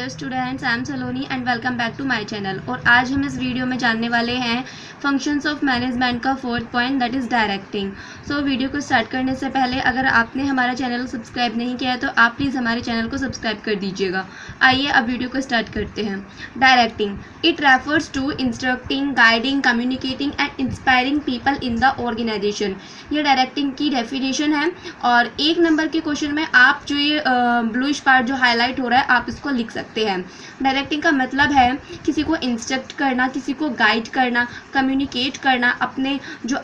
Hello students, I am Saloni and welcome back to my channel. और आज हम इस वीडियो में जानने वाले हैं फंक्शंस ऑफ मैनेजमेंट का fourth point, that is directing. So video को स्टार्ट करने से पहले अगर आपने हमारा चैनल सब्सक्राइब नहीं किया है तो आप प्लीज़ हमारे चैनल को सब्सक्राइब कर दीजिएगा। आइए अब वीडियो को स्टार्ट करते हैं। Directing, it refers to instructing, guiding, communicating and inspiring people in the organisation. ये डायरेक्टिंग की डेफिनेशन है और 1 नंबर के क्वेश्चन में आप जो ये ब्लूइश पार्ट जो हाईलाइट हो रहा है आप इसको लिख सकते हैं। डायरेक्टिंग का मतलब है किसी को इंस्ट्रक्ट करना, किसी को गाइड करना, कम्युनिकेट करना, अपने जो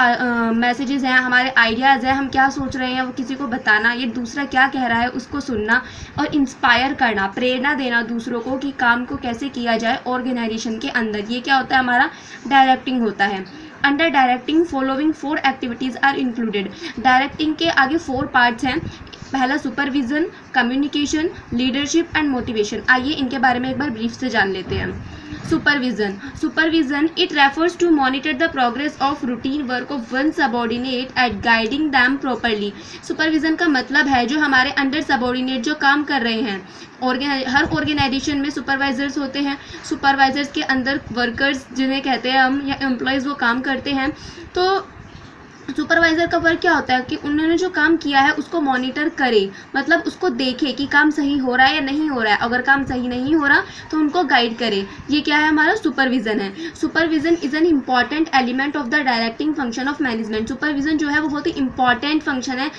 मैसेजेस हैं, हमारे आइडियाज़ हैं, हम क्या सोच रहे हैं वो किसी को बताना, ये दूसरा क्या कह रहा है उसको सुनना, और इंस्पायर करना, प्रेरणा देना दूसरों को कि काम को कैसे किया जाए ऑर्गेनाइजेशन के अंदर। ये क्या होता है, हमारा डायरेक्टिंग होता है। Under directing following 4 activities are included. Directing के आगे 4 पार्ट्स हैं। पहला supervision, communication, leadership and motivation. आइए इनके बारे में एक बार ब्रीफ से जान लेते हैं। Supervision it refers to monitor the progress of routine work of one subordinate at guiding them properly. Supervision का मतलब है जो हमारे अंडर सबॉर्डिनेट जो काम कर रहे हैं। हर ऑर्गेनाइजेशन में सुपरवाइजर्स होते हैं। सुपरवाइजर्स के अंदर वर्कर्स जिन्हें कहते हैं हम, या एम्प्लॉयज़, वो काम करते हैं। तो सुपरवाइज़र का वर्क क्या होता है कि उन्होंने जो काम किया है उसको मॉनिटर करे, मतलब उसको देखे कि काम सही हो रहा है या नहीं हो रहा है। अगर काम सही नहीं हो रहा तो उनको गाइड करे। ये क्या है, हमारा सुपरविज़न है। Supervision is an important element of the directing function of management. Supervision जो है वो बहुत ही इंपॉर्टेंट फंक्शन है,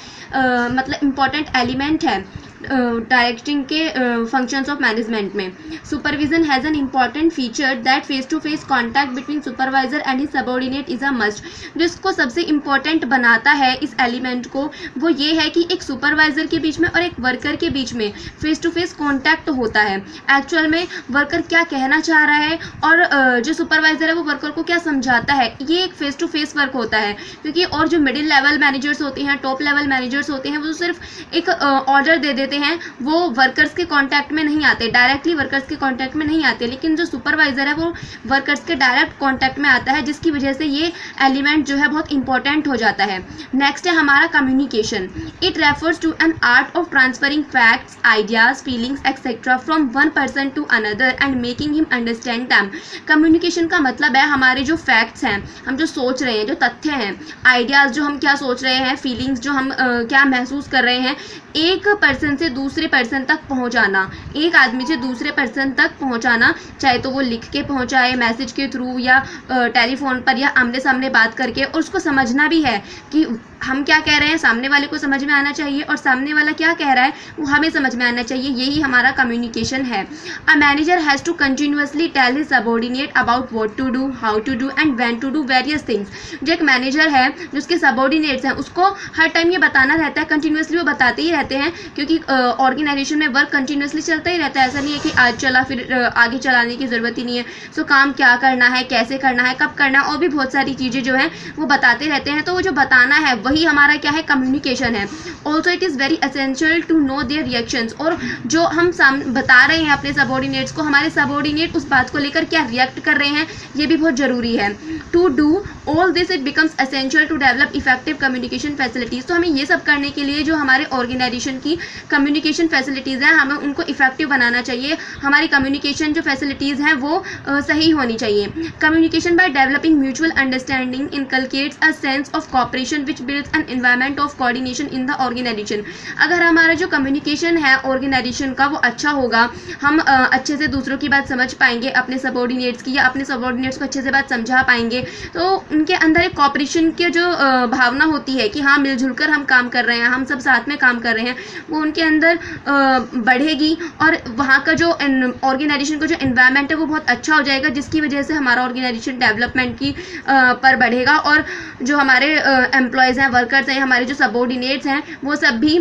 मतलब इम्पॉर्टेंट एलिमेंट है डायरेक्टिंग के फंक्शंस ऑफ मैनेजमेंट में। Supervision has an important feature that face to face contact between supervisor and his subordinate is a must. जिसको सबसे इम्पॉर्टेंट बनाता है इस एलिमेंट को, वो ये है कि एक सुपरवाइजर के बीच में और एक वर्कर के बीच में फेस टू फेस कॉन्टैक्ट होता है। एक्चुअल में वर्कर क्या कहना चाह रहा है और जो सुपरवाइजर है वो वर्कर को क्या समझाता है, ये एक फेस टू फेस वर्क होता है। क्योंकि और जो मिडिल लेवल मैनेजर्स होते हैं, टॉप लेवल मैनेजर्स होते हैं, वो सिर्फ एक ऑर्डर दे देते हैं, वो वर्कर्स के कांटेक्ट में नहीं आते, डायरेक्टली वर्कर्स के कांटेक्ट में नहीं आते। लेकिन जो सुपरवाइजर है वो वर्कर्स के डायरेक्ट कांटेक्ट में आता है, जिसकी वजह से ये एलिमेंट जो है बहुत इंपॉर्टेंट हो जाता है। नेक्स्ट है हमारा communication. It refers to an art of transferring facts, ideas, feelings etcetera from one person to another and making him understand them. Communication का मतलब है हमारे जो फैक्ट्स हैं, हम जो सोच रहे हैं, जो तथ्य हैं, आइडियाज जो हम क्या सोच रहे हैं, फीलिंग्स जो हम क्या महसूस कर रहे हैं, एक पर्सन से दूसरे पर्सन तक पहुंचाना, एक आदमी से दूसरे पर्सन तक पहुंचाना, चाहे तो वो लिख के पहुंचाए, मैसेज के थ्रू, या टेलीफोन पर, या आमने सामने बात करके। और उसको समझना भी है कि हम क्या कह रहे हैं, सामने वाले को समझ में आना चाहिए, और सामने वाला क्या कह रहा है वो हमें समझ में आना चाहिए। यही हमारा कम्युनिकेशन है। A manager has to continuously tell his subordinate about what to do, how to do and when to do various things. जो एक मैनेजर है, जो उसके सबॉर्डिनेट्स हैं, उसको हर टाइम ये बताना रहता है, कंटिन्यूअसली वो बताते ही रहते हैं, क्योंकि ऑर्गेनाइजेशन में वर्क कंटिन्यूअसली चलता ही रहता है। ऐसा नहीं है कि आज चला फिर आगे चलाने की ज़रूरत ही नहीं है। सो काम क्या करना है, कैसे करना है, कब करना है, और भी बहुत सारी चीज़ें जो हैं वो बताते रहते हैं। तो वो जो बताना है वही हमारा क्या है, कम्युनिकेशन है। Also it is very essential to know their reactions. और जो हम बता रहे हैं अपने सबॉर्डिनेट्स को, हमारे सबॉर्डिनेट उस बात को लेकर क्या रिएक्ट कर रहे हैं, ये भी बहुत ज़रूरी है। To do all this it becomes essential to develop effective communication facilities. तो हमें ये सब करने के लिए जो हमारे ऑर्गेनाइजेशन की कम्युनिकेशन फैसिलिटीज़ हैं, हमें उनको इफेक्टिव बनाना चाहिए। हमारी कम्युनिकेशन जो फैसिलिटीज़ हैं वो सही होनी चाहिए। Communication by developing mutual understanding inculcates a sense of cooperation which builds an environment of coordination in the organisation. अगर हमारा जो कम्युनिकेशन है ऑर्गेनाइजेशन का वो अच्छा होगा, हम अच्छे से दूसरों की बात समझ पाएंगे, अपने सबॉर्डिनेट्स की, या अपने सबॉर्डिनेट्स को अच्छे से बात समझा पाएंगे, तो उनके अंदर एक कॉपरेशन की जो भावना होती है कि हाँ मिलजुल कर हम काम कर रहे हैं, हम सब साथ में काम कर रहे हैं, वो उनके अंदर बढ़ेगी। और वहाँ का जो ऑर्गेनाइजेशन का जो एनवायरनमेंट है वो बहुत अच्छा हो जाएगा, जिसकी वजह से हमारा ऑर्गेनाइजेशन डेवलपमेंट की पर बढ़ेगा। और जो हमारे एम्प्लॉयज़ हैं, वर्कर्स हैं, हमारे जो सबॉर्डिनेट्स हैं, वो सब भी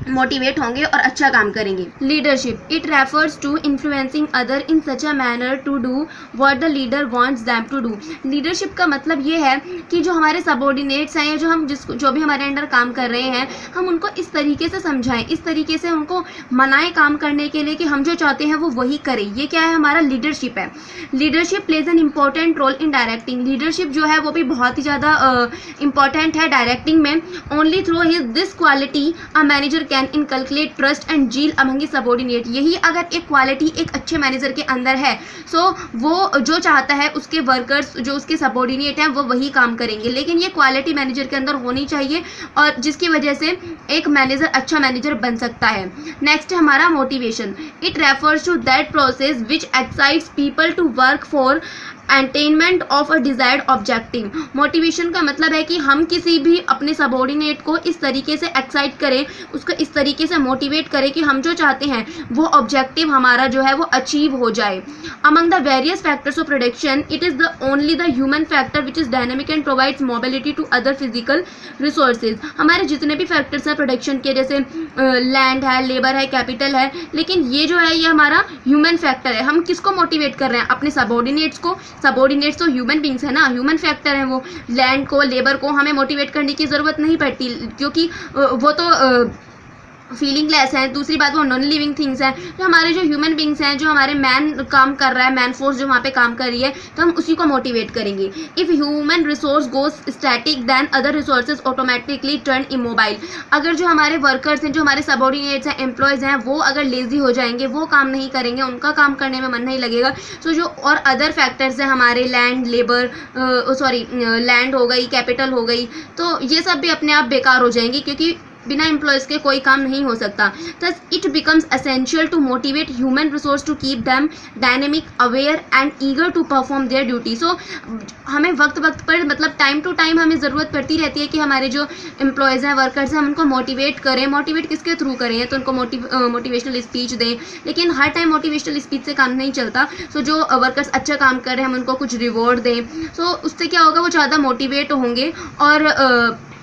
मोटिवेट होंगे और अच्छा काम करेंगे। Leadership, it refers to influencing other in such a manner to do what the leader wants them to do. Leadership का मतलब ये है कि जो हमारे सबॉर्डिनेट्स हैं, या जो भी हमारे अंडर काम कर रहे हैं, हम उनको इस तरीके से समझाएं, इस तरीके से उनको मनाएं काम करने के लिए कि हम जो चाहते हैं वो वही करें। ये क्या है, हमारा लीडरशिप है। Leadership plays an important role in directing. Leadership जो है वो भी बहुत ही ज़्यादा इंपॉर्टेंट है डायरेक्टिंग में। Only through this quality a manager manager can inculcate trust and zeal among his subordinate. यही अगर एक क्वालिटी एक अच्छे मैनेजर के अंदर है, सो वो जो चाहता है उसके वर्कर्स जो उसके सबऑर्डिनेट हैं वो वही काम करेंगे। लेकिन ये क्वालिटी मैनेजर के अंदर होनी चाहिए, और जिसकी वजह से एक मैनेजर अच्छा मैनेजर बन सकता है। नेक्स्ट है हमारा motivation. It refers to that process which excites people to work for attainment of a desired objective. Motivation का मतलब है कि हम किसी भी अपने सबऑर्डिनेट को इस तरीके से एक्साइट करें, उसको इस तरीके से मोटिवेट करें कि हम जो चाहते हैं वो ऑब्जेक्टिव हमारा जो है वो अचीव हो जाए। Among the various factors of production it is the only the human factor which is dynamic and provides mobility to other physical resources. हमारे जितने भी फैक्टर्स हैं प्रोडक्शन के, जैसे लैंड है, लेबर है, कैपिटल है, लेकिन ये जो है ये हमारा ह्यूमन फैक्टर है। हम किसको मोटिवेट कर रहे हैं? अपने सबऑर्डिनेट्स को। सबऑर्डिनेट्स तो ह्यूमन बींग्स है ना, ह्यूमन फैक्टर है वो। लैंड को, लेबर को हमें मोटिवेट करने की ज़रूरत नहीं पड़ती, क्योंकि वो तो फीलिंगलेस है। दूसरी बात वो नॉन लिविंग थिंग्स हैं। तो हमारे जो ह्यूमन बींग्स हैं, जो हमारे मैन काम कर रहा है, मैन फोर्स जो वहाँ पे काम कर रही है, तो हम उसी को मोटिवेट करेंगे। If human resource goes static than other resources automatically turn immobile. अगर जो हमारे वर्कर्स हैं, जो हमारे सबऑर्डिनेट्स हैं, एम्प्लॉयज़ हैं, वो अगर लेजी हो जाएंगे, वो काम नहीं करेंगे, उनका काम करने में मन नहीं लगेगा, तो जो और अदर फैक्टर्स हैं हमारे लैंड, लेबर, लैंड हो गई, कैपिटल हो गई, तो ये सब भी अपने आप बेकार हो जाएंगी, क्योंकि बिना एम्प्लॉयज़ के कोई काम नहीं हो सकता। Thus it becomes essential to motivate human resource to keep them dynamic, aware and eager to perform their duty. So हमें वक्त पर, मतलब टाइम टू टाइम हमें ज़रूरत पड़ती रहती है कि हमारे जो एम्प्लॉयज़ हैं, वर्कर्स हैं, हम उनको मोटिवेट करें। मोटिवेट किसके थ्रू करें? तो उनको मोटिवेशनल स्पीच दें, लेकिन हर टाइम मोटिवेशनल स्पीच से काम नहीं चलता। सो जो वर्कर्स अच्छा काम कर रहे हैं हम उनको कुछ रिवॉर्ड दें। सो उससे क्या होगा, वो ज़्यादा मोटिवेट होंगे और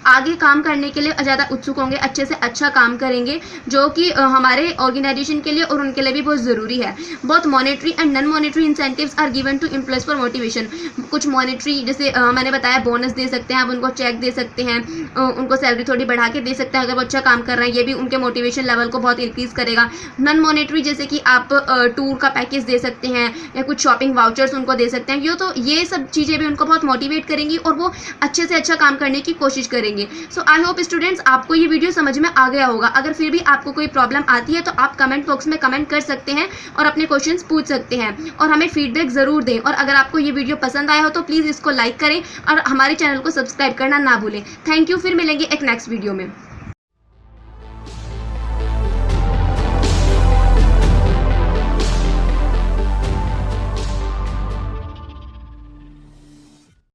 आगे काम करने के लिए ज़्यादा उत्सुक होंगे, अच्छे से अच्छा काम करेंगे, जो कि हमारे ऑर्गेनाइजेशन के लिए और उनके लिए भी बहुत ज़रूरी है। बहुत monetary and non monetary incentives are given to employees for motivation. कुछ मॉनेटरी, जैसे मैंने बताया, बोनस दे सकते हैं, आप उनको चेक दे सकते हैं, उनको सैलरी थोड़ी बढ़ा के दे सकते हैं अगर वो अच्छा काम कर रहे हैं। ये भी उनके मोटिवेशन लेवल को बहुत इंक्रीज़ करेगा। नॉन मॉनेटरी, जैसे कि आप टूर का पैकेज दे सकते हैं या कुछ शॉपिंग वाउचर्स उनको दे सकते हैं। ये सब चीज़ें भी उनको बहुत मोटिवेट करेंगी और वो अच्छे से अच्छा काम करने की कोशिश करेंगे। सो आई होप स्टूडेंट्स आपको ये वीडियो समझ में आ गया होगा। अगर फिर भी आपको कोई प्रॉब्लम आती है तो आप कमेंट बॉक्स में कमेंट कर सकते हैं और अपने क्वेश्चंस पूछ सकते हैं, और हमें फीडबैक ज़रूर दें। और अगर आपको ये वीडियो पसंद आया हो तो प्लीज़ इसको लाइक करें और हमारे चैनल को सब्सक्राइब करना ना भूलें। थैंक यू, फिर मिलेंगे एक नेक्स्ट वीडियो में।